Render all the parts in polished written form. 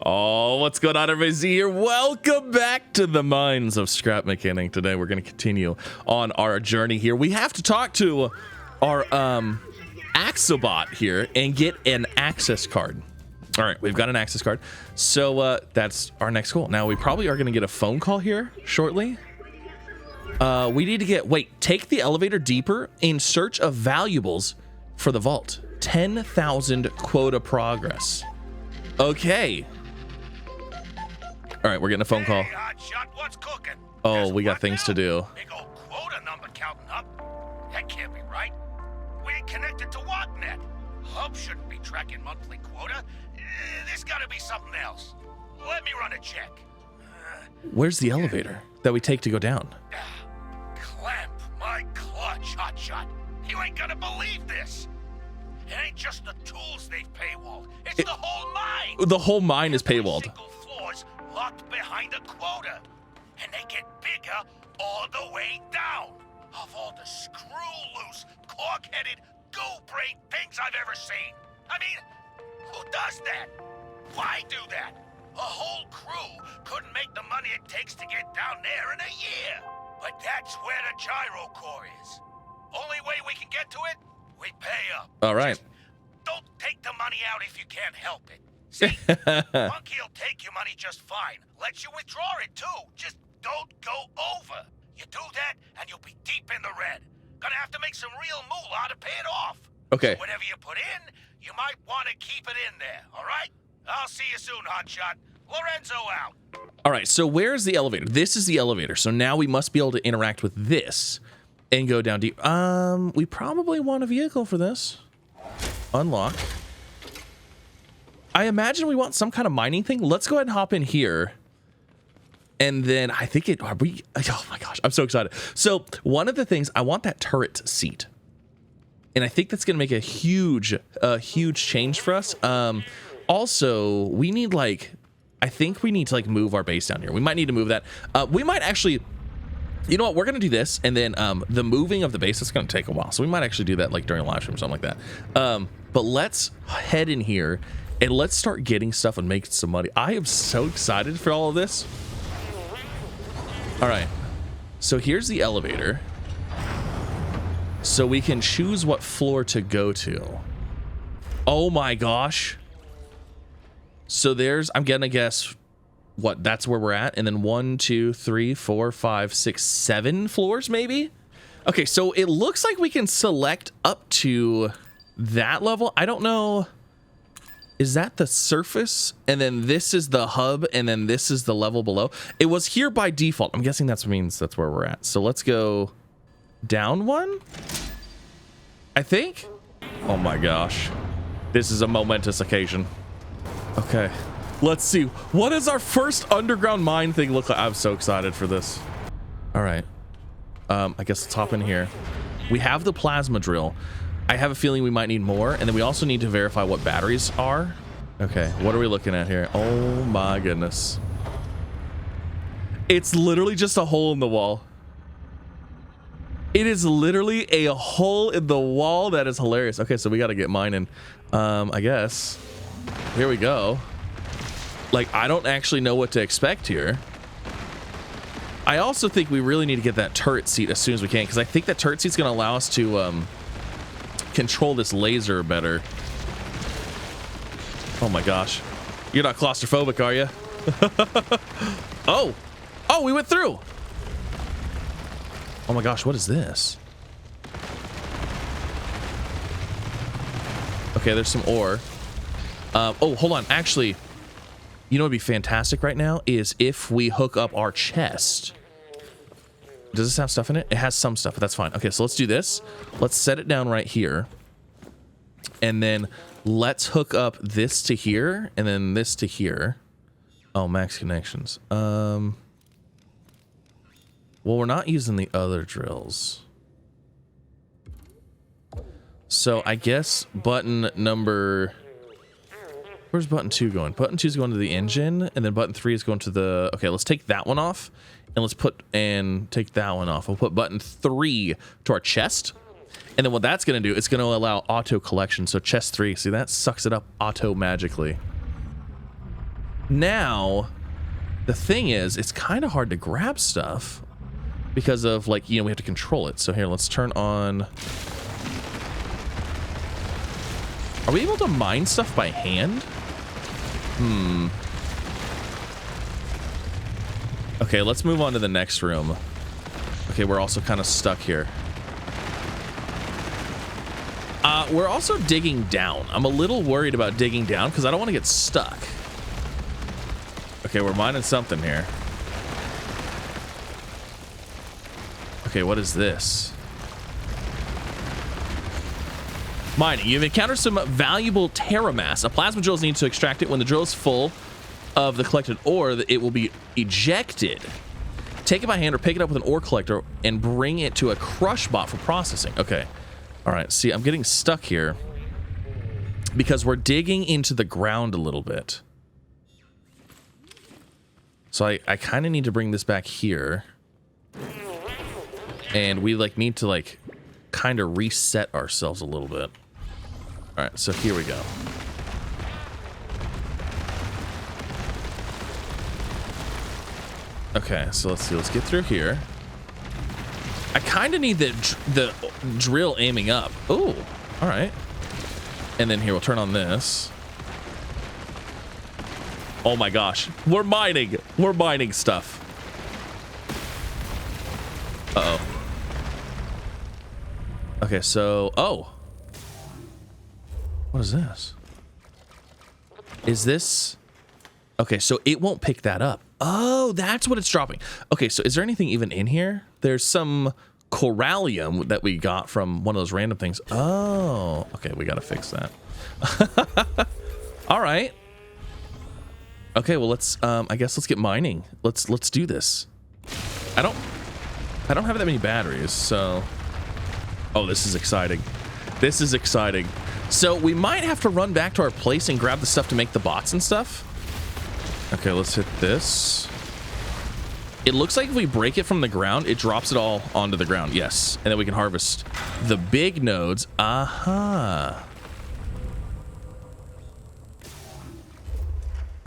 Oh, what's going on, everybody? Z here. Welcome back to the Mines of Scrap Mechanic. Today, we're going to continue on our journey here. We have to talk to our Axobot here and get an access card. All right, we've got an access card. So that's our next goal. Now, we probably are going to get a phone call here shortly. We need to get, take the elevator deeper in search of valuables for the vault. 10,000 quota progress. Okay. All right, we're getting a phone call. Hey, hotshot, what's cooking? Oh, we got things to do. Big old quota number counting up. That can't be right. We ain't connected to WATnet. Hub shouldn't be tracking monthly quota. There's got to be something else. Let me run a check. Where's the elevator that we take to go down? Clamp my clutch, hotshot. You ain't gonna believe this. It ain't just the tools they've paywalled. It's the whole mine. The whole mine is paywalled. Single floors locked behind a quota, and they get bigger all the way down. Of all the screw-loose, cork-headed, goo-brain things I've ever seen. I mean, who does that? Why do that? A whole crew couldn't make the money it takes to get down there in a year. But that's where the gyro core is. Only way we can get to it, we pay up. All right. Just don't take the money out if you can't help it. See, Monkey'll take your money just fine. Let you withdraw it too. Just don't go over. You do that, and you'll be deep in the red. Gonna have to make some real moolah to pay it off. Okay. So whatever you put in, you might want to keep it in there. All right? I'll see you soon, hotshot. Lorenzo out. All right, so where's the elevator? This is the elevator. So now we must be able to interact with this and go down deep. We probably want a vehicle for this. Unlock. I imagine we want some kind of mining thing. Let's go ahead and hop in here. And then I think oh my gosh, I'm so excited. So one of the things, I want that turret seat. And I think that's going to make a huge change for us. Also, we need I think we need to move our base down here. We might need to move that. We might actually, you know what? We're going to do this. And then the moving of the base, that's going to take a while. So we might actually do that during a live stream or something like that. But let's head in here and let's start getting stuff and making some money. I am so excited for all of this. All right. So here's the elevator. So we can choose what floor to go to. Oh my gosh. So there's, I'm gonna guess, what, that's where we're at. And then 1, 2, 3, 4, 5, 6, 7 floors maybe? Okay, so it looks like we can select up to that level. I don't know. Is that the surface? And then this is the hub, and then this is the level below. It was here by default. I'm guessing that means that's where we're at. So let's go down one, I think. Oh my gosh. This is a momentous occasion. Okay, let's see. What does our first underground mine thing look like? I'm so excited for this. All right. I guess let's hop in here. We have the plasma drill. I have a feeling we might need more. And then we also need to verify what batteries are. Okay, what are we looking at here? Oh my goodness. It's literally just a hole in the wall. It is literally a hole in the wall. That is hilarious. Okay, so we got to get mining. I guess. Here we go. I don't actually know what to expect here. I also think we really need to get that turret seat as soon as we can, because I think that turret seat's going to allow us to control this laser better. Oh my gosh. You're not claustrophobic, are you? Oh, we went through. Oh my gosh, what is this? Okay, there's some ore. Oh, hold on. Actually, you know what would be fantastic right now is if we hook up our chest. Does this have stuff in it? It has some stuff, but that's fine. Okay, so let's do this. Let's set it down right here. And then let's hook up this to here and then this to here. Oh, max connections. Well, we're not using the other drills. So I guess button number... Where's button 2 going? Button 2 is going to the engine, and then button 3 is going to the... Okay, let's take that one off, and take that one off. We'll put button 3 to our chest, and then what that's going to do, it's going to allow auto collection. So chest 3, see that sucks it up auto magically. Now, the thing is, it's kind of hard to grab stuff because of, like, you know, we have to control it. So here, let's turn on. Are we able to mine stuff by hand? Okay, let's move on to the next room. Okay, we're also kind of stuck here. We're also digging down. I'm a little worried about digging down because I don't want to get stuck. Okay, we're mining something here. Okay, what is this? Mining. You've encountered some valuable terra mass. A plasma drill is needed to extract it. When the drill is full of the collected ore, it will be ejected. Take it by hand or pick it up with an ore collector and bring it to a crush bot for processing. Okay. All right. See, I'm getting stuck here because we're digging into the ground a little bit. So I kind of need to bring this back here. And we like need to like kind of reset ourselves a little bit. All right, so here we go. Okay, so let's see. Let's get through here. I kind of need the drill aiming up. Oh, all right. And then here, we'll turn on this. Oh my gosh, we're mining. We're mining stuff. Uh-oh. Okay, so, oh. What is this? Is this? Okay, so it won't pick that up. Oh, that's what it's dropping. Okay, so is there anything even in here? There's some corallium that we got from one of those random things. Oh, okay, we gotta fix that. All right. Okay, well let's I guess let's get mining. Let's do this. I don't have that many batteries, so oh, this is exciting. This is exciting. So we might have to run back to our place and grab the stuff to make the bots and stuff. Okay, let's hit this. It looks like if we break it from the ground, it drops it all onto the ground. Yes. And then we can harvest the big nodes. Aha.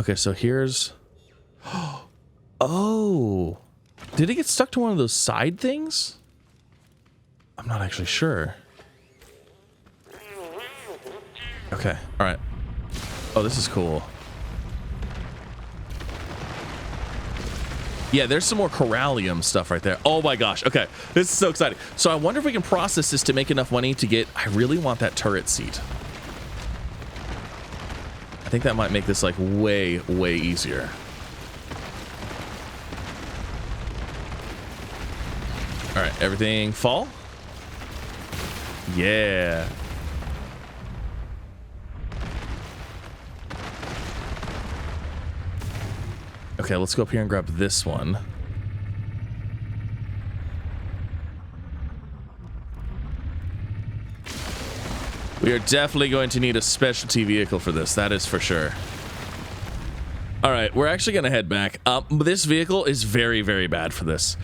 Okay, so here's... Oh. Did it get stuck to one of those side things? I'm not actually sure. Okay, all right. Oh, this is cool. Yeah, there's some more corallium stuff right there. Oh my gosh, okay. This is so exciting. So I wonder if we can process this to make enough money to get... I really want that turret seat. I think that might make this like way, way easier. All right, everything fall? Yeah. Okay, let's go up here and grab this one. We are definitely going to need a specialty vehicle for this. That is for sure. All right, we're actually going to head back. This vehicle is very, very bad for this.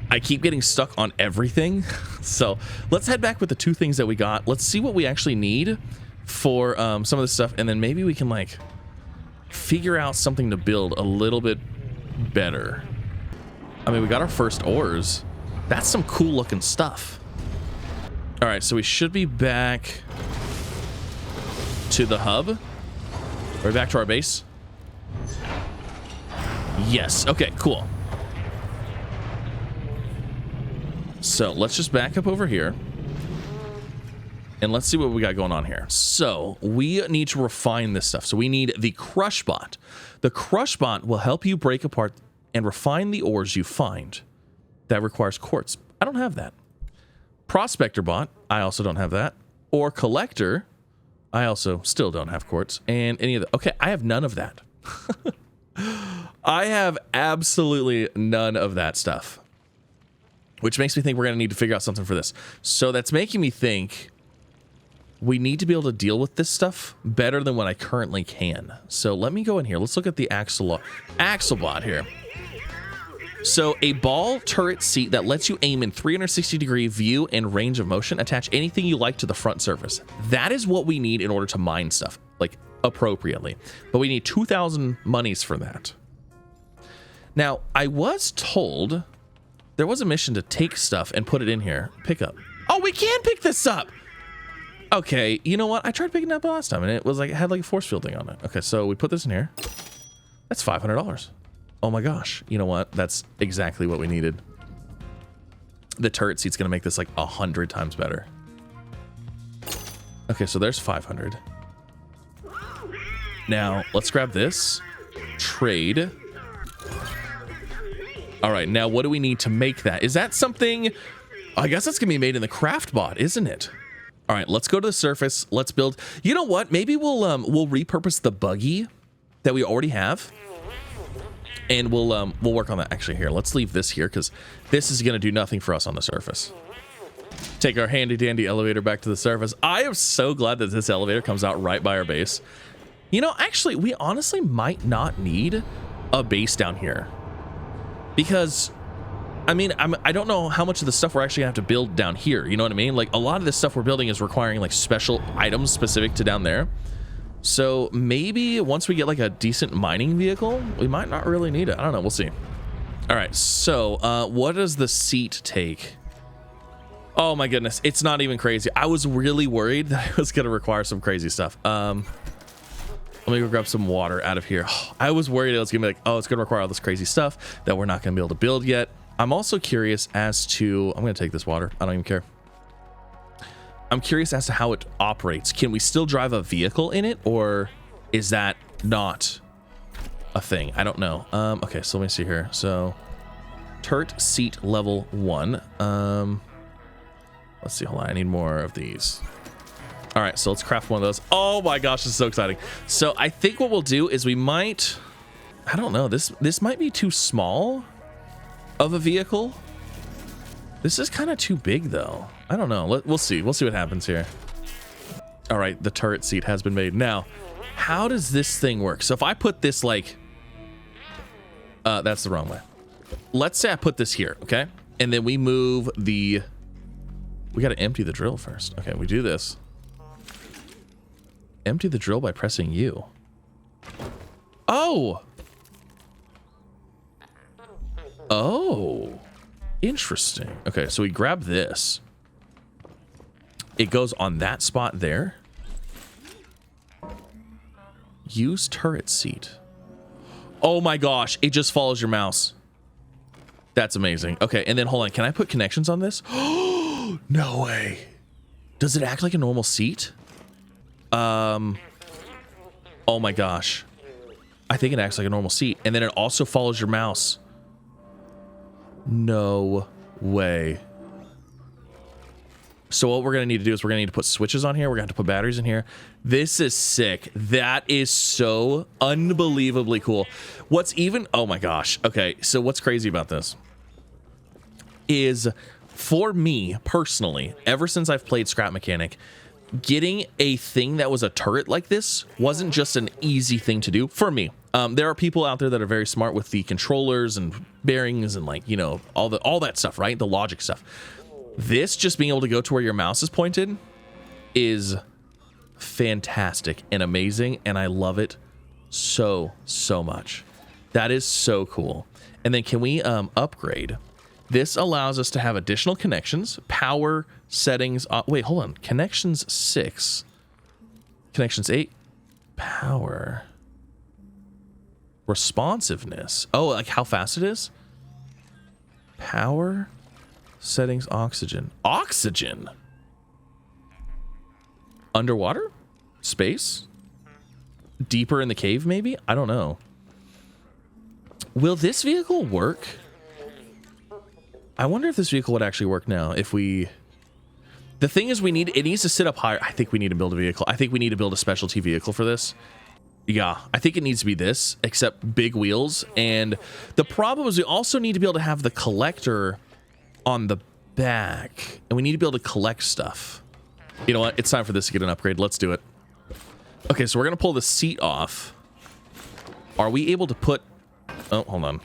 I keep getting stuck on everything. So let's head back with the two things that we got. Let's see what we actually need for some of this stuff. And then maybe we can like figure out something to build a little bit better. I mean, we got our first ores. That's some cool looking stuff. All right, so we should be back to the hub. Are we back to our base? Yes. Okay, cool. So let's just back up over here. And let's see what we got going on here. So we need to refine this stuff. So we need the crush bot. The crush bot will help you break apart and refine the ores you find. That requires quartz. I don't have that. Prospector bot. I also don't have that. Or collector. I also still don't have quartz. And any of the... Okay, I have none of that. I have absolutely none of that stuff. Which makes me think we're going to need to figure out something for this. So that's making me think... we need to be able to deal with this stuff better than what I currently can. So let me go in here. Let's look at the Axelbot here. So a ball turret seat that lets you aim in 360-degree view and range of motion. Attach anything you like to the front surface. That is what we need in order to mine stuff. Like appropriately. But we need 2,000 monies for that. Now, I was told there was a mission to take stuff and put it in here. Pick up. Oh, we can pick this up. Okay, you know what? I tried picking it up last time and it was like, it had like a force field thing on it. Okay, so we put this in here. That's $500. Oh my gosh. You know what? That's exactly what we needed. The turret seat's gonna make this like 100 times better. Okay, so there's 500. Now, let's grab this. Trade. All right, now what do we need to make that? Is that something... I guess that's gonna be made in the craft bot, isn't it? All right, let's go to the surface. Let's build... You know what? Maybe we'll repurpose the buggy that we already have. And we'll work on that. Actually, here, let's leave this here because this is gonna do nothing for us on the surface. Take our handy dandy elevator back to the surface. I am so glad that this elevator comes out right by our base. You know, actually, we honestly might not need a base down here. Because, I mean, I don't know how much of the stuff we're actually gonna have to build down here. You know what I mean? Like, a lot of this stuff we're building is requiring, like, special items specific to down there. So, maybe once we get, like, a decent mining vehicle, we might not really need it. I don't know. We'll see. All right. So, what does the seat take? Oh, my goodness. It's not even crazy. I was really worried that it was gonna require some crazy stuff. Let me go grab some water out of here. I was worried it was gonna be like, oh, it's gonna require all this crazy stuff that we're not gonna be able to build yet. I'm also curious as to, I'm gonna take this water. I don't even care. I'm curious as to how it operates. Can we still drive a vehicle in it, or is that not a thing? I don't know. Okay, so let me see here. So turret seat level 1. Let's see, hold on. I need more of these. All right, so let's craft one of those. Oh my gosh, this is so exciting. So I think what we'll do is we might, I don't know, this might be too small of a vehicle. This is kind of too big though. I don't know. We'll see. We'll see what happens here. All right, the turret seat has been made. Now, how does this thing work? So if I put this like, that's the wrong way. Let's say I put this here, okay? And then we move the, we got to empty the drill first. Okay, we do this. Empty the drill by pressing U. Oh! Oh! Interesting. Okay, so we grab this. It goes on that spot there. Use turret seat. Oh my gosh, it just follows your mouse. That's amazing. Okay, and then hold on. Can I put connections on this? Oh, no way. Does it act like a normal seat? Oh my gosh. I think it acts like a normal seat. And then it also follows your mouse. No way. So what we're going to need to do is we're going to need to put switches on here. We're going to have to put batteries in here. This is sick. That is so unbelievably cool. What's even... Oh my gosh. Okay, so what's crazy about this is, for me personally, ever since I've played Scrap Mechanic, getting a thing that was a turret like this wasn't just an easy thing to do for me. There are people out there that are very smart with the controllers and bearings and, like, you know, all that stuff, right? The logic stuff. This just being able to go to where your mouse is pointed is fantastic and amazing, and I love it so much. That is so cool. And then can we upgrade? This allows us to have additional connections, power settings. Wait, hold on. Connections 6. Connections 8. Power. Responsiveness. Oh, like how fast it is? Power. Settings, oxygen. Oxygen? Underwater? Space? Deeper in the cave, maybe? I don't know. Will this vehicle work? I wonder if this vehicle would actually work now if we... The thing is, it needs to sit up higher. I think we need to build a vehicle. I think we need to build a specialty vehicle for this. Yeah, I think it needs to be this, except big wheels. And the problem is we also need to be able to have the collector on the back. And we need to be able to collect stuff. You know what? It's time for this to get an upgrade. Let's do it. Okay, so we're going to pull the seat off. Are we able to put... Oh, hold on.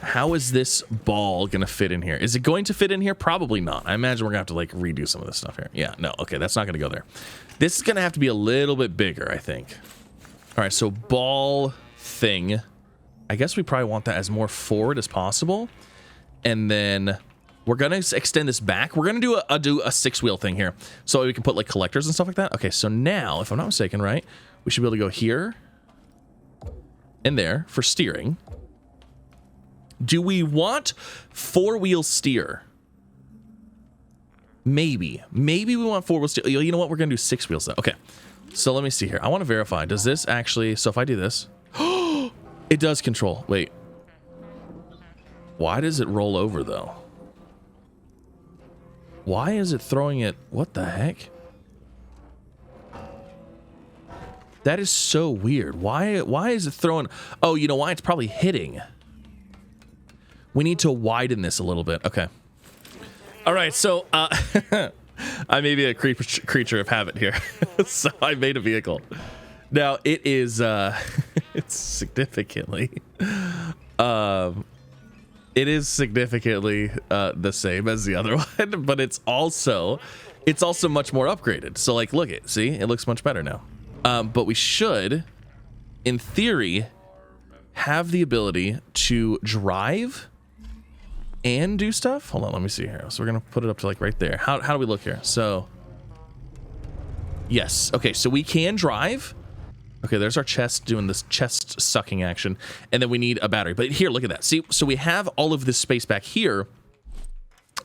How is this ball gonna fit in here? Is it going to fit in here? Probably not. I imagine we're gonna have to like redo some of this stuff here. Yeah, no, okay, that's not gonna go there. This is gonna have to be a little bit bigger, I think. All right, so ball thing. I guess we probably want that as more forward as possible. And then we're gonna extend this back. We're gonna do a 6-wheel thing here, so we can put like collectors and stuff like that. Okay, so now, if I'm not mistaken, right, we should be able to go here and there for steering. Do we want 4-wheel steer? Maybe we want 4-wheel steer. You know what? We're gonna do 6 wheels though. Okay, so let me see here. I want to verify. Does this actually? So if I do this, it does control. Wait, why does it roll over though? Why is it throwing it? What the heck? That is so weird. Why is it throwing? Oh, you know why? It's probably hitting. We need to widen this a little bit. Okay. All right. So I may be a creature of habit here. So I made a vehicle. Now it is it's significantly it is significantly the same as the other one, but it's also much more upgraded. So like, look it, see, it looks much better now. But we should, in theory, have the ability to drive and do stuff. Hold on, let me see here. So we're gonna put it up to like right there. How do we look here? So yes, okay, so we can drive. Okay, there's our chest doing this chest sucking action, and then we need a battery. But here, look at that. See, so we have all of this space back here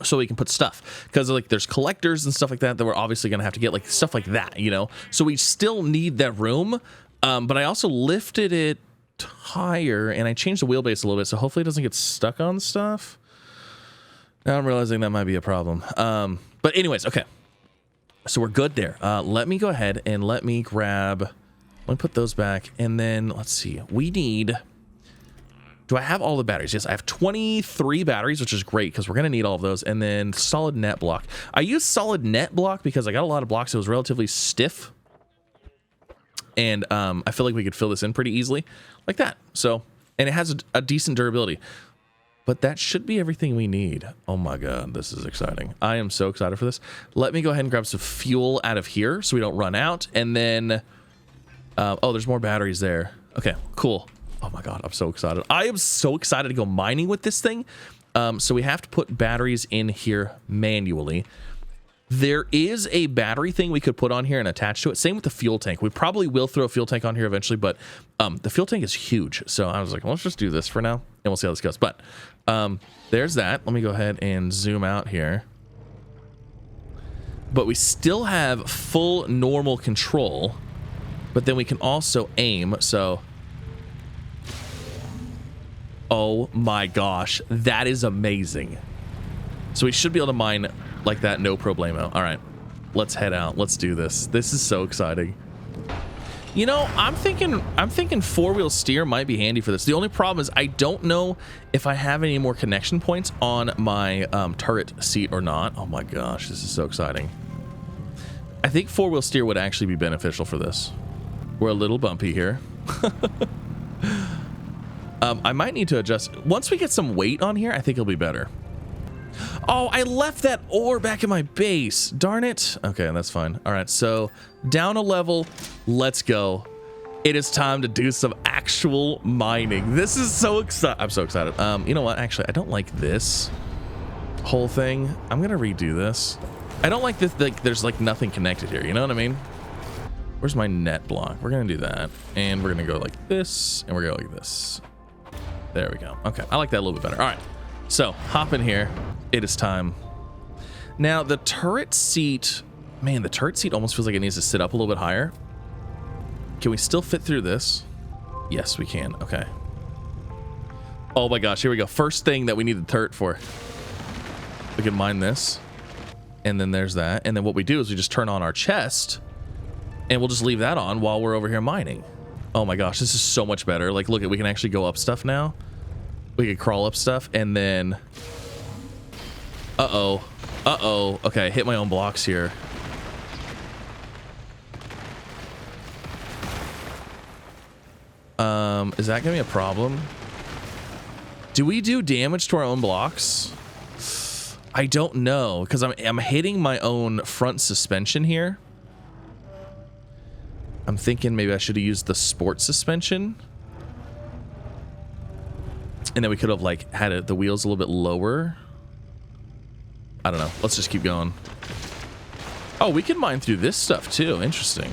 so we can put stuff, because like there's collectors and stuff like that we're obviously gonna have to get, like stuff like that, you know. So we still need that room, but I also lifted it higher and I changed the wheelbase a little bit, so hopefully it doesn't get stuck on stuff. Now I'm realizing that might be a problem. But anyways, okay, so we're good there. Let me go ahead and let me put those back, and then let's see, we need, do I have all the batteries? Yes, I have 23 batteries, which is great because we're going to need all of those. And then solid net block. I use solid net block because I got a lot of blocks. It was relatively stiff. And I feel like we could fill this in pretty easily like that. So, and it has a decent durability. But that should be everything we need. Oh my God, this is exciting. I am so excited for this. Let me go ahead and grab some fuel out of here so we don't run out. And then, oh, there's more batteries there. Okay, cool. Oh my God, I'm so excited. I am so excited to go mining with this thing. So we have to put batteries in here manually. There is a battery thing we could put on here and attach to it. Same with the fuel tank. We probably will throw a fuel tank on here eventually, but the fuel tank is huge. So I was like, well, let's just do this for now and we'll see how this goes. But there's that. Let me go ahead and zoom out here. But we still have full normal control, but then we can also aim. So oh my gosh, that is amazing. So we should be able to mine like that, no problemo. All right, let's head out. Let's do this. This is so exciting. You know, I'm thinking 4-wheel steer might be handy for this. The only problem is I don't know if I have any more connection points on my turret seat or not. Oh my gosh, this is so exciting. I think 4-wheel steer would actually be beneficial for this. We're a little bumpy here. I might need to adjust. Once we get some weight on here, I think it'll be better. Oh, I left that ore back in my base. Darn it. Okay, that's fine. All right, so down a level. Let's go. It is time to do some actual mining. This is so exciting. I'm so excited. You know what? Actually, I don't like this whole thing. I'm going to redo this. I don't like this. Like, there's like nothing connected here. You know what I mean? Where's my net block? We're going to do that. And we're going to go like this. And we're going to go like this. There we go. Okay, I like that a little bit better. All right, so hop in here. It is time. Now, the turret seat, man, the turret seat almost feels like it needs to sit up a little bit higher. Can we still fit through this? Yes, we can. Okay. Oh my gosh, here we go. First thing that we need the turret for. We can mine this. And then there's that. And then what we do is we just turn on our chest and we'll just leave that on while we're over here mining. Oh my gosh, this is so much better. Like, look, we can actually go up stuff now. We can crawl up stuff and then... Uh-oh. Uh-oh. Okay, hit my own blocks here. Is that gonna be a problem? Do we do damage to our own blocks? I don't know, because I'm hitting my own front suspension here. I'm thinking maybe I should have used the sport suspension. And then we could have like had the wheels a little bit lower. I don't know. Let's just keep going. Oh, we can mine through this stuff too. Interesting.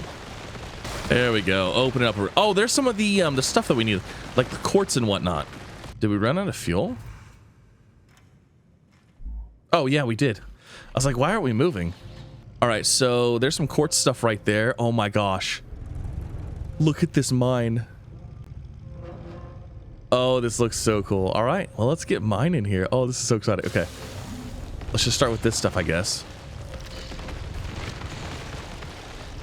There we go. Open it up. Oh, there's some of the stuff that we need, like the quartz and whatnot. Did we run out of fuel? Oh yeah, we did. I was like, why aren't we moving? All right, so there's some quartz stuff right there. Oh my gosh. Look at this mine. Oh, this looks so cool. All right, well, let's get mining here. Oh, this is so exciting. Okay. Let's just start with this stuff, I guess.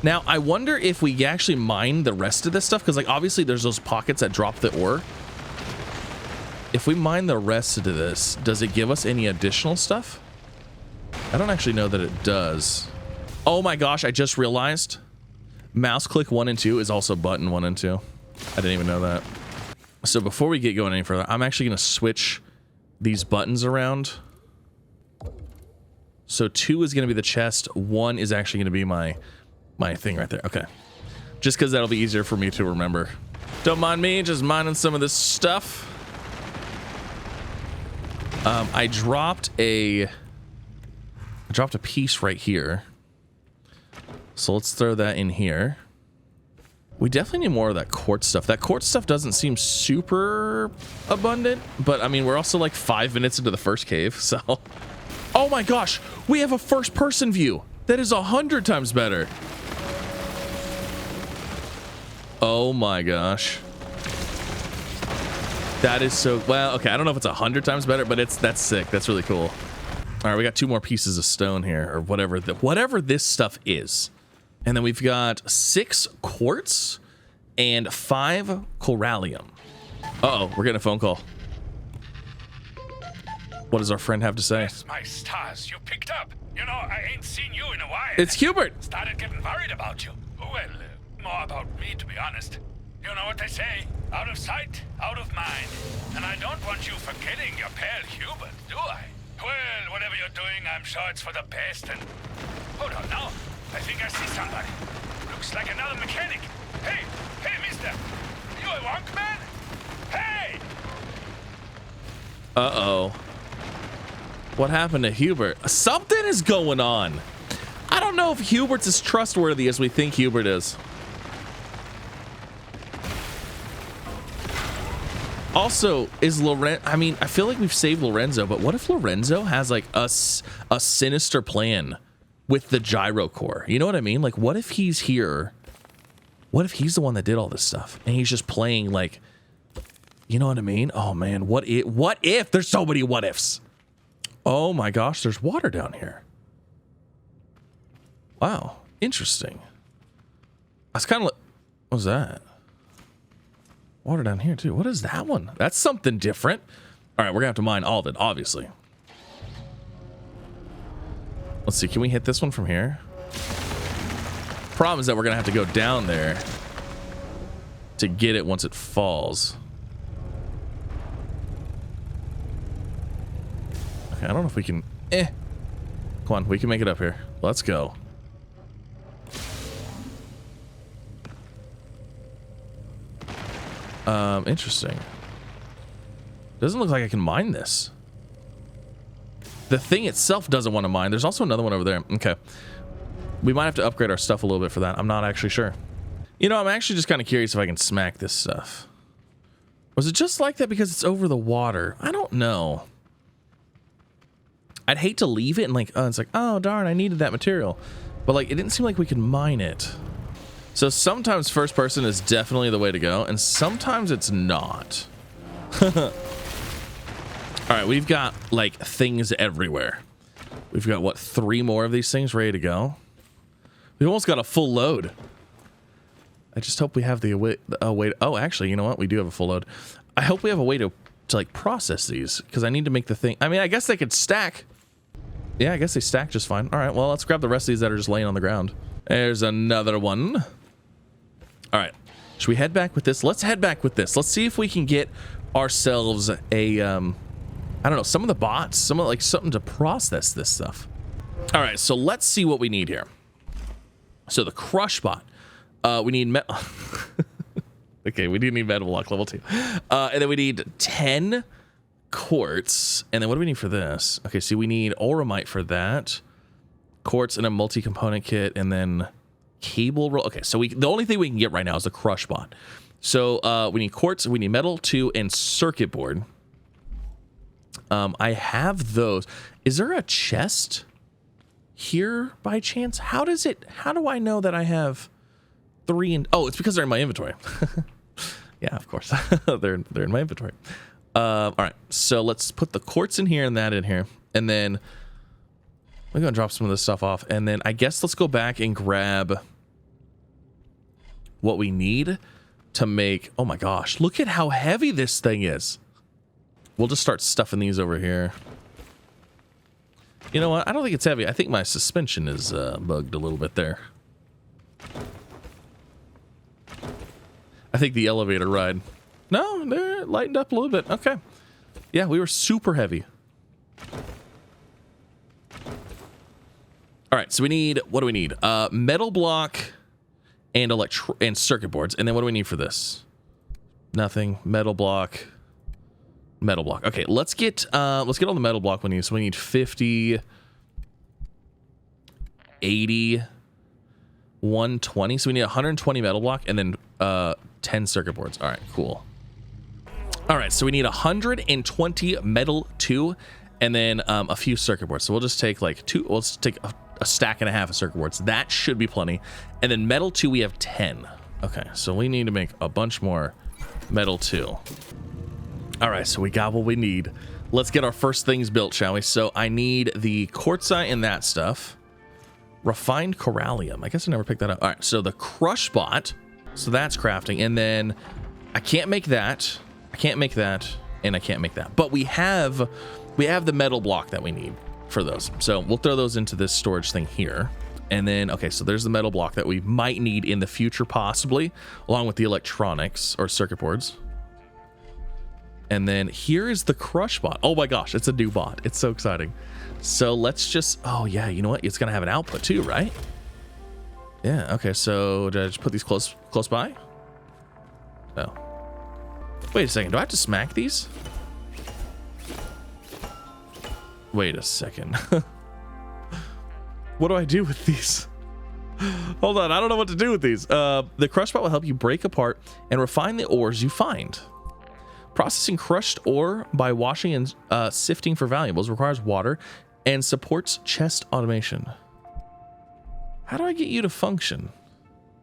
Now, I wonder if we actually mine the rest of this stuff, because like obviously there's those pockets that drop the ore. If we mine the rest of this, does it give us any additional stuff? I don't actually know that it does. Oh my gosh, I just realized mouse click 1 and 2 is also button 1 and 2. I didn't even know that. So before we get going any further, I'm actually going to switch these buttons around. So 2 is going to be the chest. 1 is actually going to be my thing right there. Okay. Just because that'll be easier for me to remember. Don't mind me, just mining some of this stuff. I dropped a piece right here. So let's throw that in here. We definitely need more of that quartz stuff. That quartz stuff doesn't seem super abundant, but I mean, we're also like 5 minutes into the first cave, so. Oh my gosh, we have a first person view. That is 100 times better. Oh my gosh. That is so, well, okay, I don't know if it's 100 times better, but that's sick. That's really cool. All right, we got 2 more pieces of stone here, or whatever this stuff is. And then we've got 6 quartz and 5 corallium. Uh-oh, we're getting a phone call. What does our friend have to say? Yes, my stars, you picked up. You know, I ain't seen you in a while. It's Hubert. Started getting worried about you. Well, more about me, to be honest. You know what they say? Out of sight, out of mind. And I don't want you forgetting your pal Hubert, do I? Well, whatever you're doing, I'm sure it's for the best. And hold on now. I think I see somebody. Looks like another mechanic. Hey, mister. You a wonk man? Hey! Uh-oh. What happened to Hubert? Something is going on. I don't know if Hubert's as trustworthy as we think Hubert is. Also, is Lorenzo... I mean, I feel like we've saved Lorenzo, but what if Lorenzo has like a sinister plan with the gyro core? You know what I mean? Like, what if he's here? What if he's the one that did all this stuff and he's just playing like, you know what I mean? Oh man, what if? There's so many what ifs. Oh my gosh, there's water down here. Wow, interesting. That's kind of like, what was that? Water down here too. What is that one? That's something different. All right, we're gonna have to mine all of it, obviously. Let's see, can we hit this one from here? Problem is that we're gonna have to go down there to get it once it falls. Okay, I don't know if we can... Come on, we can make it up here. Let's go. Interesting. Doesn't look like I can mine this. The thing itself doesn't want to mine. There's also another one over there. Okay. We might have to upgrade our stuff a little bit for that. I'm not actually sure. You know, I'm actually just kind of curious if I can smack this stuff. Was it just like that because it's over the water? I don't know. I'd hate to leave it and like, oh, it's like, oh, darn, I needed that material. But like, it didn't seem like we could mine it. So sometimes first person is definitely the way to go, and sometimes it's not. All right, we've got like things everywhere. We've got what, 3 more of these things ready to go? We almost got a full load. I just hope we have the way. Oh, actually, you know what? We do have a full load. I hope we have a way to like process these, because I need to make the thing. I mean, I guess they could stack. Yeah, I guess they stack just fine. All right, well, let's grab the rest of these that are just laying on the ground. There's another one. All right, should we head back with this? Let's head back with this. Let's see if we can get ourselves a I don't know, some of the bots, something to process this stuff. All right, so let's see what we need here. So the crush bot, we need okay, we do need metal block level 2, and then we need 10 quartz, and then what do we need for this? Okay, so we need auramite for that, quartz and a multi-component kit, and then cable roll. Okay, so the only thing we can get right now is the crush bot. So we need quartz, we need metal 2, and circuit board. I have those. Is there a chest here by chance? How do I know that I have 3 and oh, it's because they're in my inventory. Yeah, of course. they're in my inventory. All right, so let's put the quartz in here and that in here, and then we're gonna drop some of this stuff off, and then I guess let's go back and grab what we need to make. Oh my gosh, look at how heavy this thing is. We'll just start stuffing these over here. You know what? I don't think it's heavy. I think my suspension is bugged a little bit there. I think the elevator ride. No, they're lightened up a little bit. Okay. Yeah, we were super heavy. All right, so we need, what do we need? Metal block and circuit boards. And then what do we need for this? Nothing. Metal block. Metal block. Okay, let's get all the metal block we need. So we need 50, 80, 120. So we need 120 metal block and then 10 circuit boards. All right, cool. All right, so we need 120 metal 2 and then a few circuit boards. So we'll just take like 2. Let's take a stack and a half of circuit boards. That should be plenty. And then metal 2, we have 10. Okay, so we need to make a bunch more metal 2. All right, so we got what we need. Let's get our first things built, shall we? So I need the quartzite and that stuff. Refined corallium. I guess I never picked that up. All right, so the crush bot. So that's crafting. And then I can't make that. I can't make that. And I can't make that. But we have the metal block that we need for those. So we'll throw those into this storage thing here. And then, okay, so there's the metal block that we might need in the future, possibly, along with the electronics or circuit boards. And then here is the crush bot. Oh my gosh, it's a new bot. It's so exciting. So let's just, oh yeah, you know what? It's gonna have an output too, right? Yeah, okay, so did I just put these close by? Oh. Wait a second, do I have to smack these? Wait a second. What do I do with these? Hold on, I don't know what to do with these. The crush bot will help you break apart and refine the ores you find. Processing crushed ore by washing and sifting for valuables requires water and supports chest automation. How do I get you to function?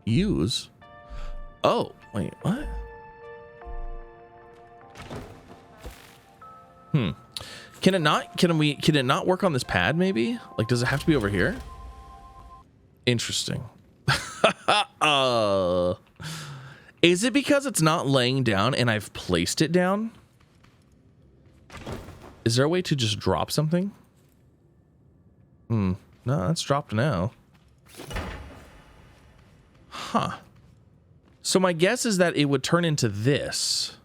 Use? Oh, wait, what? Can it not work on this pad maybe? Like, does it have to be over here? Interesting. Is it because it's not laying down and I've placed it down? Is there a way to just drop something? No, that's dropped now. Huh. So my guess is that it would turn into this.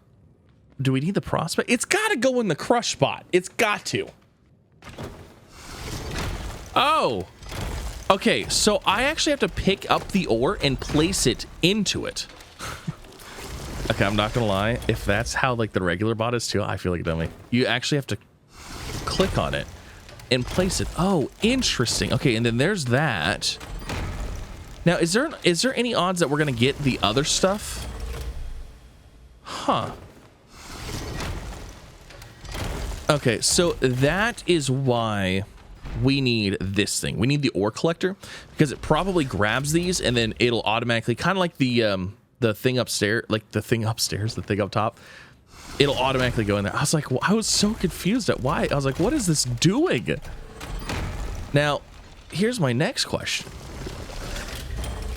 Do we need the prospect? It's got to go in the crush spot. It's got to. Oh. Okay, so I actually have to pick up the ore and place it into it. Okay, I'm not gonna lie. If that's how like the regular bot is too, I feel like a dummy. You actually have to click on it and place it. Oh, interesting. Okay, and then there's that. Now, is there any odds that we're gonna get the other stuff? Huh. Okay, so that is why we need this thing. We need the ore collector because it probably grabs these and then it'll automatically, kind of like the thing upstairs, the thing up top, it'll automatically go in there. I was like, well, I was so confused at why. I was like, what is this doing? Now, here's my next question.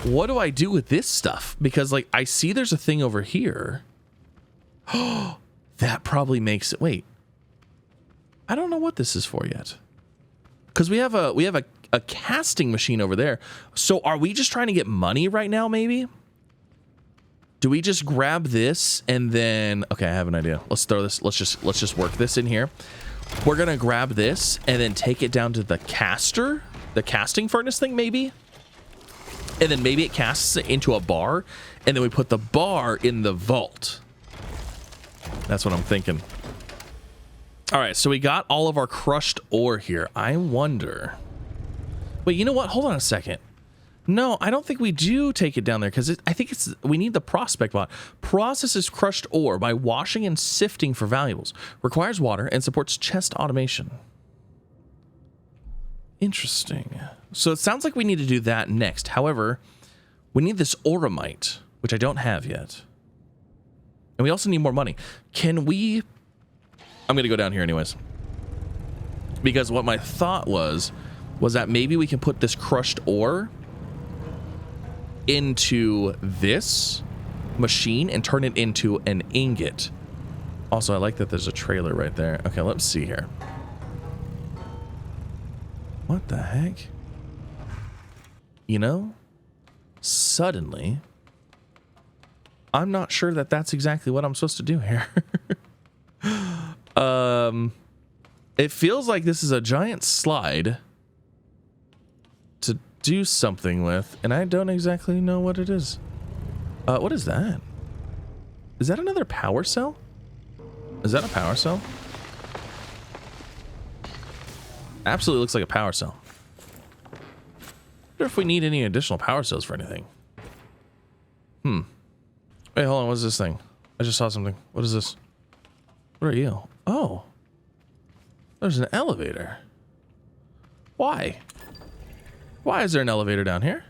What do I do with this stuff? Because like, I see there's a thing over here. Oh, that probably makes it, wait. I don't know what this is for yet. Because we have a casting machine over there. So are we just trying to get money right now, maybe? Do we just grab this and then, okay, I have an idea. Let's throw this, let's just work this in here. We're gonna grab this and then take it down to the caster, the casting furnace thing maybe. And then maybe it casts it into a bar and then we put the bar in the vault. That's what I'm thinking. All right, so we got all of our crushed ore here. I wonder. Wait, you know what? Hold on a second. No, I don't think we do take it down there because I think we need the prospect bot. Processes crushed ore by washing and sifting for valuables. Requires water and supports chest automation. Interesting. So it sounds like we need to do that next. However, we need this oromite, which I don't have yet. And we also need more money. Can we... I'm going to go down here anyways. Because what my thought was that maybe we can put this crushed ore into this machine and turn it into an ingot. Also, I like that there's a trailer right there. Okay, let's see here. What the heck? You know, suddenly, I'm not sure that that's exactly what I'm supposed to do here. It feels like this is a giant slide to do something with, and I don't exactly know what it is. What is that? Is that another power cell? Is that a power cell? Absolutely looks like a power cell. I wonder if we need any additional power cells for anything. Wait, hold on. What is this thing? I just saw something. What is this? What are you? Oh. There's an elevator. Why? Why is there an elevator down here?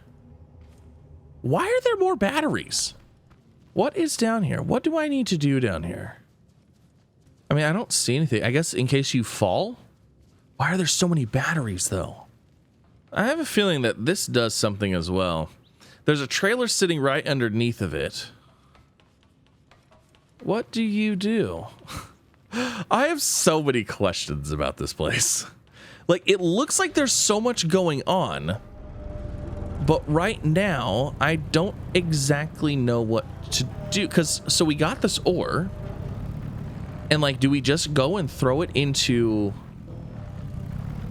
Why are there more batteries? What is down here? What do I need to do down here? I mean, I don't see anything. I guess in case you fall? Why are there so many batteries, though? I have a feeling that this does something as well. There's a trailer sitting right underneath of it. What do you do? I have so many questions about this place. Like, it looks like there's so much going on, but right now, I don't exactly know what to do. So we got this ore, and like, do we just go and throw it into...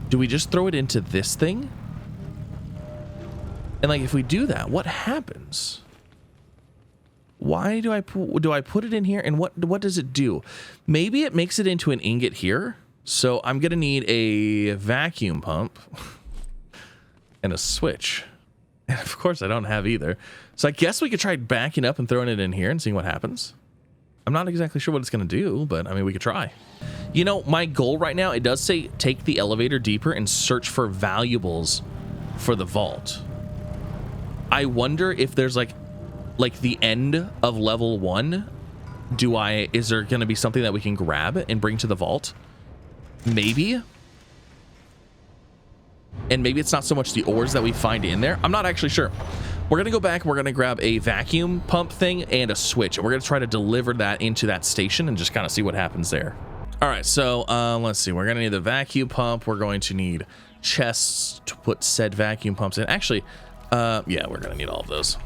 Do we just throw it into this thing? And like, if we do that, what happens? Why do I put it in here, and what does it do? Maybe it makes it into an ingot here. So I'm gonna need a vacuum pump and a switch. And of course I don't have either. So I guess we could try backing up and throwing it in here and seeing what happens. I'm not exactly sure what it's gonna do, but I mean, we could try. You know, my goal right now, it does say take the elevator deeper and search for valuables for the vault. I wonder if there's like the end of level 1. Is there gonna be something that we can grab and bring to the vault? Maybe. And maybe it's not so much the ores that we find in there. I'm not actually sure. We're gonna go back, we're gonna grab a vacuum pump thing and a switch, and we're gonna try to deliver that into that station and just kind of see what happens there. All right, so let's see. We're gonna need the vacuum pump. We're going to need chests to put said vacuum pumps in. Actually, yeah, we're gonna need all of those.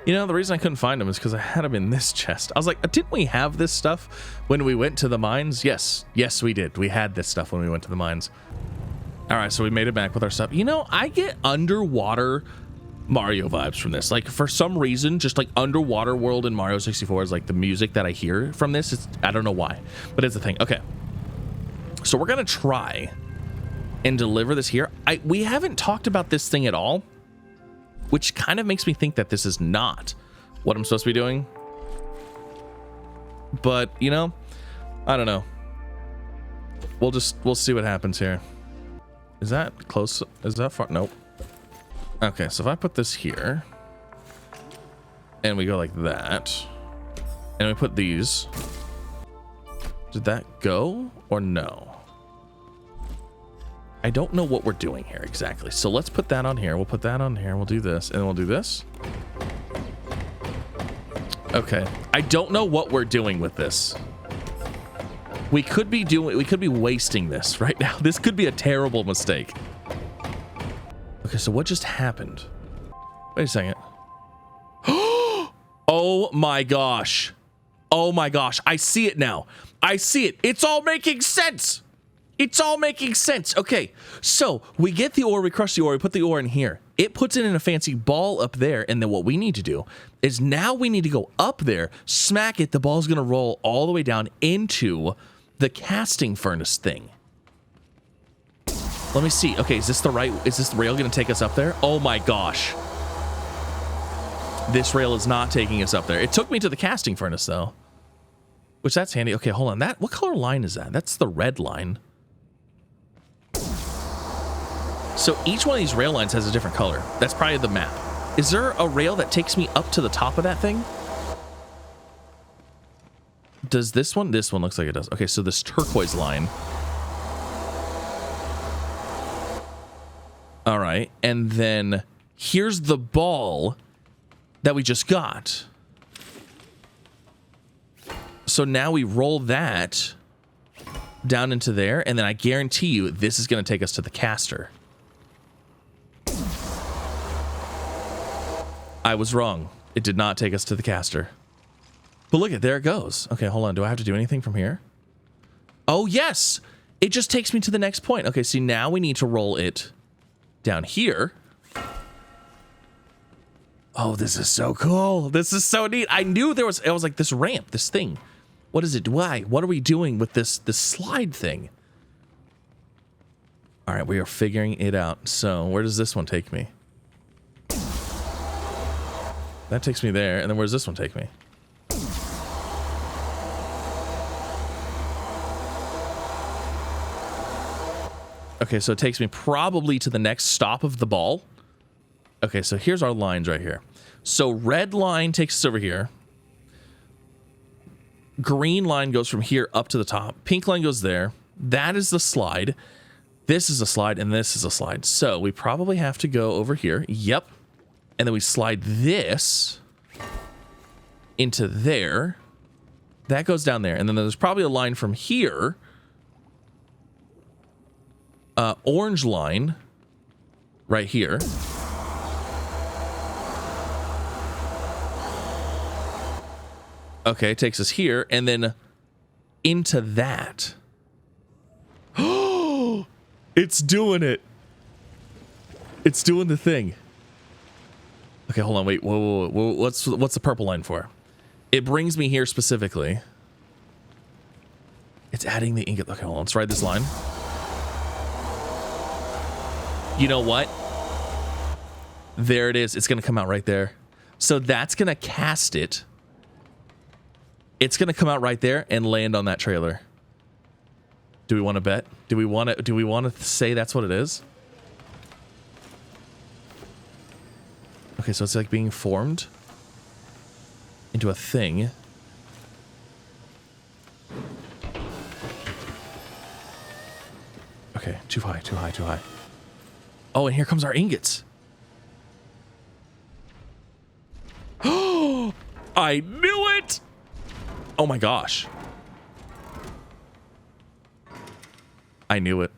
You know, the reason I couldn't find them is because I had them in this chest. I was like, didn't we have this stuff when we went to the mines? Yes, we did. We had this stuff when we went to the mines. All right, so we made it back with our stuff. You know, I get underwater Mario vibes from this. Like, for some reason, just like underwater world in Mario 64 is like the music that I hear from this. I don't know why, but it's a thing. Okay, so we're gonna try and deliver this here. We haven't talked about this thing at all, which kind of makes me think that this is not what I'm supposed to be doing. But, you know, I don't know. We'll see what happens here. Is that close? Is that far? Nope. Okay, so if I put this here, and we go like that, and we put these, did that go or no? I don't know what we're doing here exactly. So let's put that on here. We'll put that on here. We'll do this, and we'll do this. Okay. I don't know what we're doing with this. We could be wasting this right now. This could be a terrible mistake. Okay, so what just happened? Wait a second. Oh Oh my gosh. Oh my gosh. I see it now. I see it. It's all making sense. It's all making sense. Okay, so we get the ore, we crush the ore, we put the ore in here. It puts it in a fancy ball up there, and then what we need to do is now we need to go up there, smack it, the ball's gonna roll all the way down into the casting furnace thing. Let me see. Okay, is this the rail gonna take us up there? Oh my gosh. This rail is not taking us up there. It took me to the casting furnace though, which that's handy. Okay, hold on. What color line is that? That's the red line. So each one of these rail lines has a different color. That's probably the map. Is there a rail that takes me up to the top of that thing? Does this one? This one looks like it does. Okay, so this turquoise line. All right, and then here's the ball that we just got. So now we roll that down into there, and then I guarantee you this is going to take us to the caster. I was wrong. It did not take us to the caster. But look at, there it goes. Okay, hold on. Do I have to do anything from here? Oh, yes. It just takes me to the next point. Okay, see, now we need to roll it down here. Oh, this is so cool. This is so neat. I knew it was like this ramp, this thing. What is it? Why? What are we doing with this slide thing? All right, we are figuring it out. So where does this one take me? That takes me there. And then where does this one take me? Okay, so it takes me probably to the next stop of the ball. Okay, so here's our lines right here. So red line takes us over here. Green line goes from here up to the top. Pink line goes there. That is the slide. This is a slide, and this is a slide. So we probably have to go over here. Yep. And then we slide this into there. That goes down there. And then there's probably a line from here. Orange line right here. Okay, it takes us here, and then into that. Oh, it's doing it. It's doing the thing. Okay, hold on, wait. Whoa. What's the purple line for? It brings me here specifically. It's adding the ingot. Okay, hold on. Let's ride this line. You know what? There it is. It's going to come out right there. So that's going to cast it. It's going to come out right there and land on that trailer. Do we want to bet? Do we want to say that's what it is? Okay, so it's like being formed into a thing. Okay, too high. Oh, and here comes our ingots. Oh, I knew it. Oh my gosh. I knew it.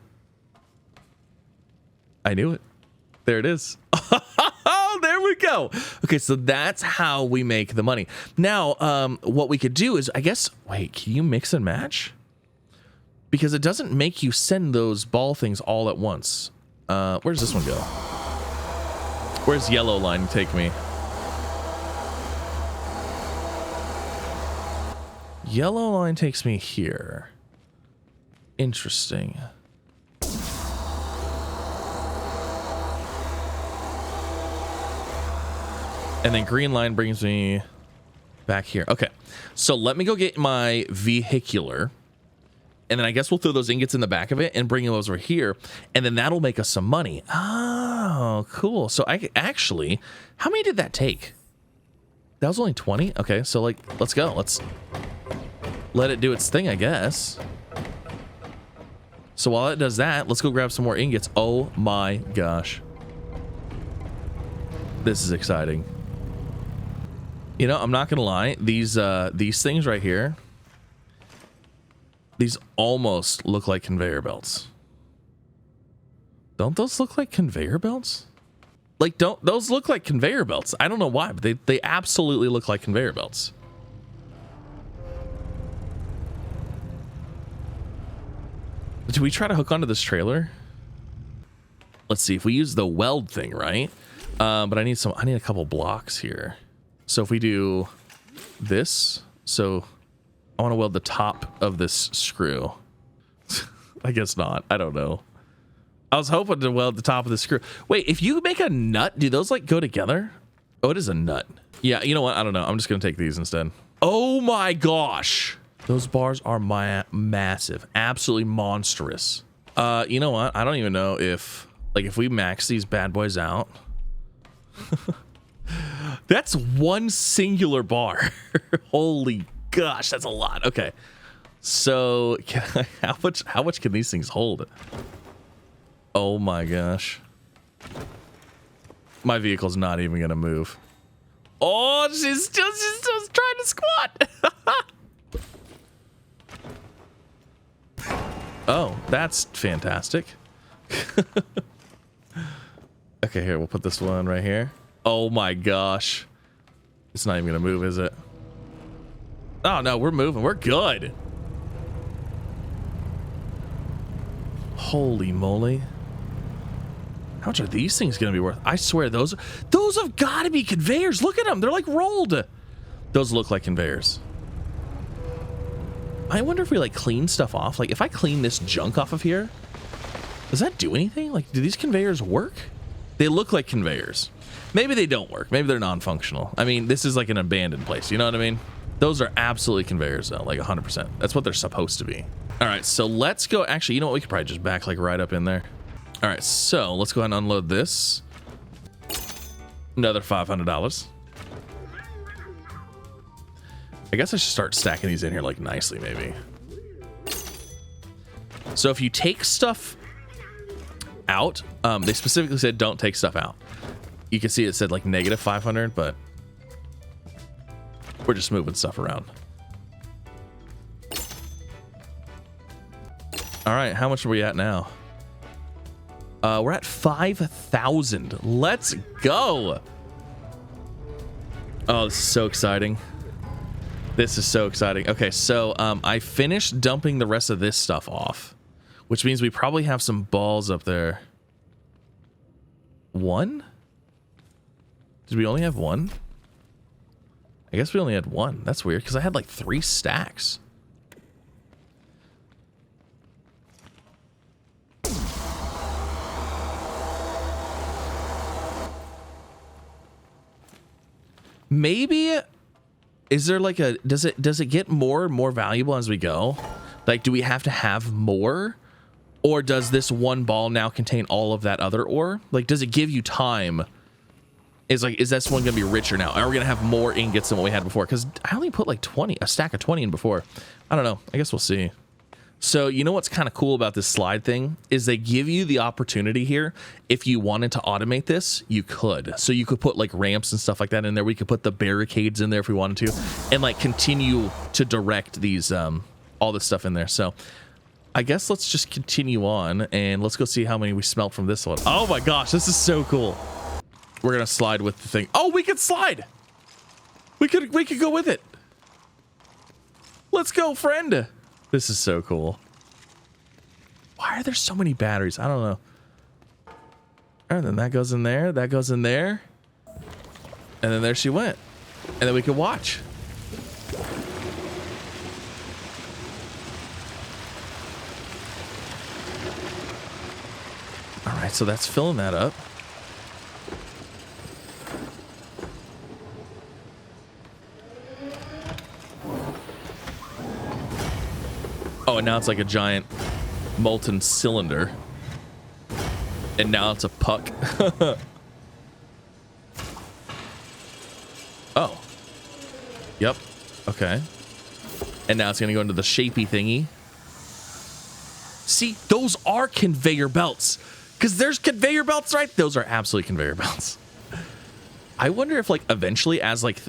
There it is. Oh, there we go. Okay, so that's how we make the money. Now, what we could do is, I guess, wait, can you mix and match? Because it doesn't make you send those ball things all at once. Where does this one go? Where's yellow line take me? Yellow line takes me here. Interesting. And then green line brings me back here. Okay, so let me go get my vehicular. And then I guess we'll throw those ingots in the back of it and bring them over here. And then that'll make us some money. Oh, cool. So I actually, how many did that take? That was only 20? Okay, so like, let's go. Let's let it do its thing, I guess. So while it does that, let's go grab some more ingots. Oh my gosh. This is exciting. You know, I'm not gonna lie. These things right here, these almost look like conveyor belts. Don't those look like conveyor belts? Like, don't those look like conveyor belts? I don't know why, but they absolutely look like conveyor belts. Do we try to hook onto this trailer? Let's see if we use the weld thing, right? But I need a couple blocks here. So if we do this, so I want to weld the top of this screw. I guess not. I don't know. I was hoping to weld the top of the screw. Wait, if you make a nut, do those like go together? Oh, it is a nut. Yeah, you know what? I don't know. I'm just going to take these instead. Oh my gosh. Those bars are massive. Absolutely monstrous. You know what? I don't even know if, like, if we max these bad boys out. That's one singular bar. Holy gosh, that's a lot. Okay. So, how much can these things hold? Oh my gosh. My vehicle's not even gonna move. Oh, she's still trying to squat. Oh, that's fantastic. Okay, here, we'll put this one right here. Oh my gosh. It's not even gonna move, is it? Oh no, we're moving. We're good. Holy moly. How much are these things gonna be worth? I swear, those have gotta be conveyors. Look at them. They're like rolled. Those look like conveyors. I wonder if we like clean stuff off. Like if I clean this junk off of here, does that do anything? Like, do these conveyors work? They look like conveyors. Maybe they don't work. Maybe they're non-functional. I mean, this is like an abandoned place. You know what I mean? Those are absolutely conveyors though, like 100%. That's what they're supposed to be. All right, so let's go. Actually, you know what? We could probably just back like right up in there. All right, so let's go ahead and unload this. Another $500. I guess I should start stacking these in here like nicely, maybe. So if you take stuff out, they specifically said don't take stuff out. You can see it said like negative 500, but we're just moving stuff around. All right, how much are we at now? We're at 5,000. Let's go. Oh, this is so exciting. This is so exciting. Okay, so I finished dumping the rest of this stuff off, which means we probably have some balls up there. One? Did we only have one? I guess we only had one. That's weird, because I had like 3 stacks. Maybe, is there like a, does it get more and more valuable as we go? Like, do we have to have more? Or does this one ball now contain all of that other ore? Like, does it give you time? Is this one gonna be richer now? Are we gonna have more ingots than what we had before? Because I only put like a stack of 20 in before. I don't know. I guess we'll see. So you know what's kind of cool about this slide thing is they give you the opportunity here. If you wanted to automate this, you could. So you could put like ramps and stuff like that in there. We could put the barricades in there if we wanted to, and like continue to direct these all this stuff in there. So I guess let's just continue on and let's go see how many we smelt from this one. Oh my gosh, this is so cool. We're gonna slide with the thing. Oh, we could slide. We could go with it. Let's go, friend. This is so cool. Why are there so many batteries? I don't know. And then that goes in there. That goes in there. And then there she went. And then we could watch. All right, so that's filling that up. Oh, and now it's like a giant molten cylinder. And now it's a puck. Oh. Yep. Okay. And now it's going to go into the shapy thingy. See, those are conveyor belts. Because there's conveyor belts, right? Those are absolutely conveyor belts. I wonder if, like, eventually as, like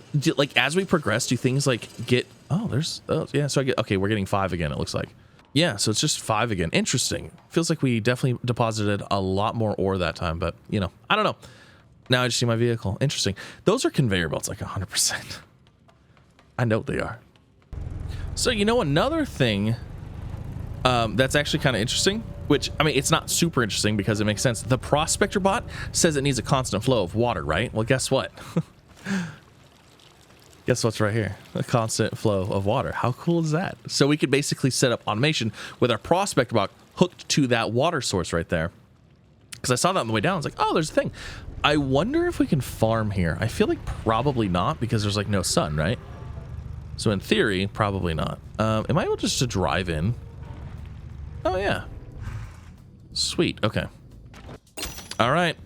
as we progress, do things, like, get... Oh, there's... Oh, yeah, so I get... Okay, we're getting 5 again, it looks like. Yeah, so it's just 5 again. Interesting. Feels like we definitely deposited a lot more ore that time, but, you know, I don't know. Now I just see my vehicle. Interesting. Those are conveyor belts, like 100%. I know they are. So, you know, another thing that's actually kind of interesting, which, I mean, it's not super interesting because it makes sense. The prospector bot says it needs a constant flow of water, right? Well, guess what? Guess what's right here? A constant flow of water. How cool is that? So we could basically set up automation with our prospector bot hooked to that water source right there. Because I saw that on the way down. I was like, oh, there's a thing. I wonder if we can farm here. I feel like probably not because there's like no sun, right? So in theory, probably not. Am I able just to drive in? Oh, yeah. Sweet. Okay. All right.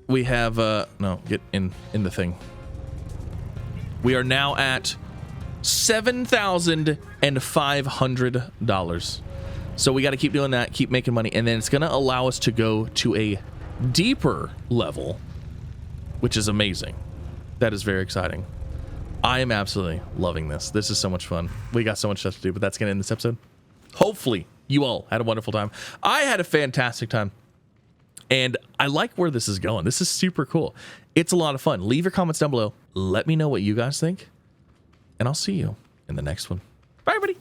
We have, no, get in the thing. We are now at $7,500. So we got to keep doing that, keep making money, and then it's going to allow us to go to a deeper level, which is amazing. That is very exciting. I am absolutely loving this. This is so much fun. We got so much stuff to do, but that's going to end this episode. Hopefully you all had a wonderful time. I had a fantastic time, and I like where this is going. This is super cool. It's a lot of fun. Leave your comments down below. Let me know what you guys think, and I'll see you in the next one. Bye, everybody.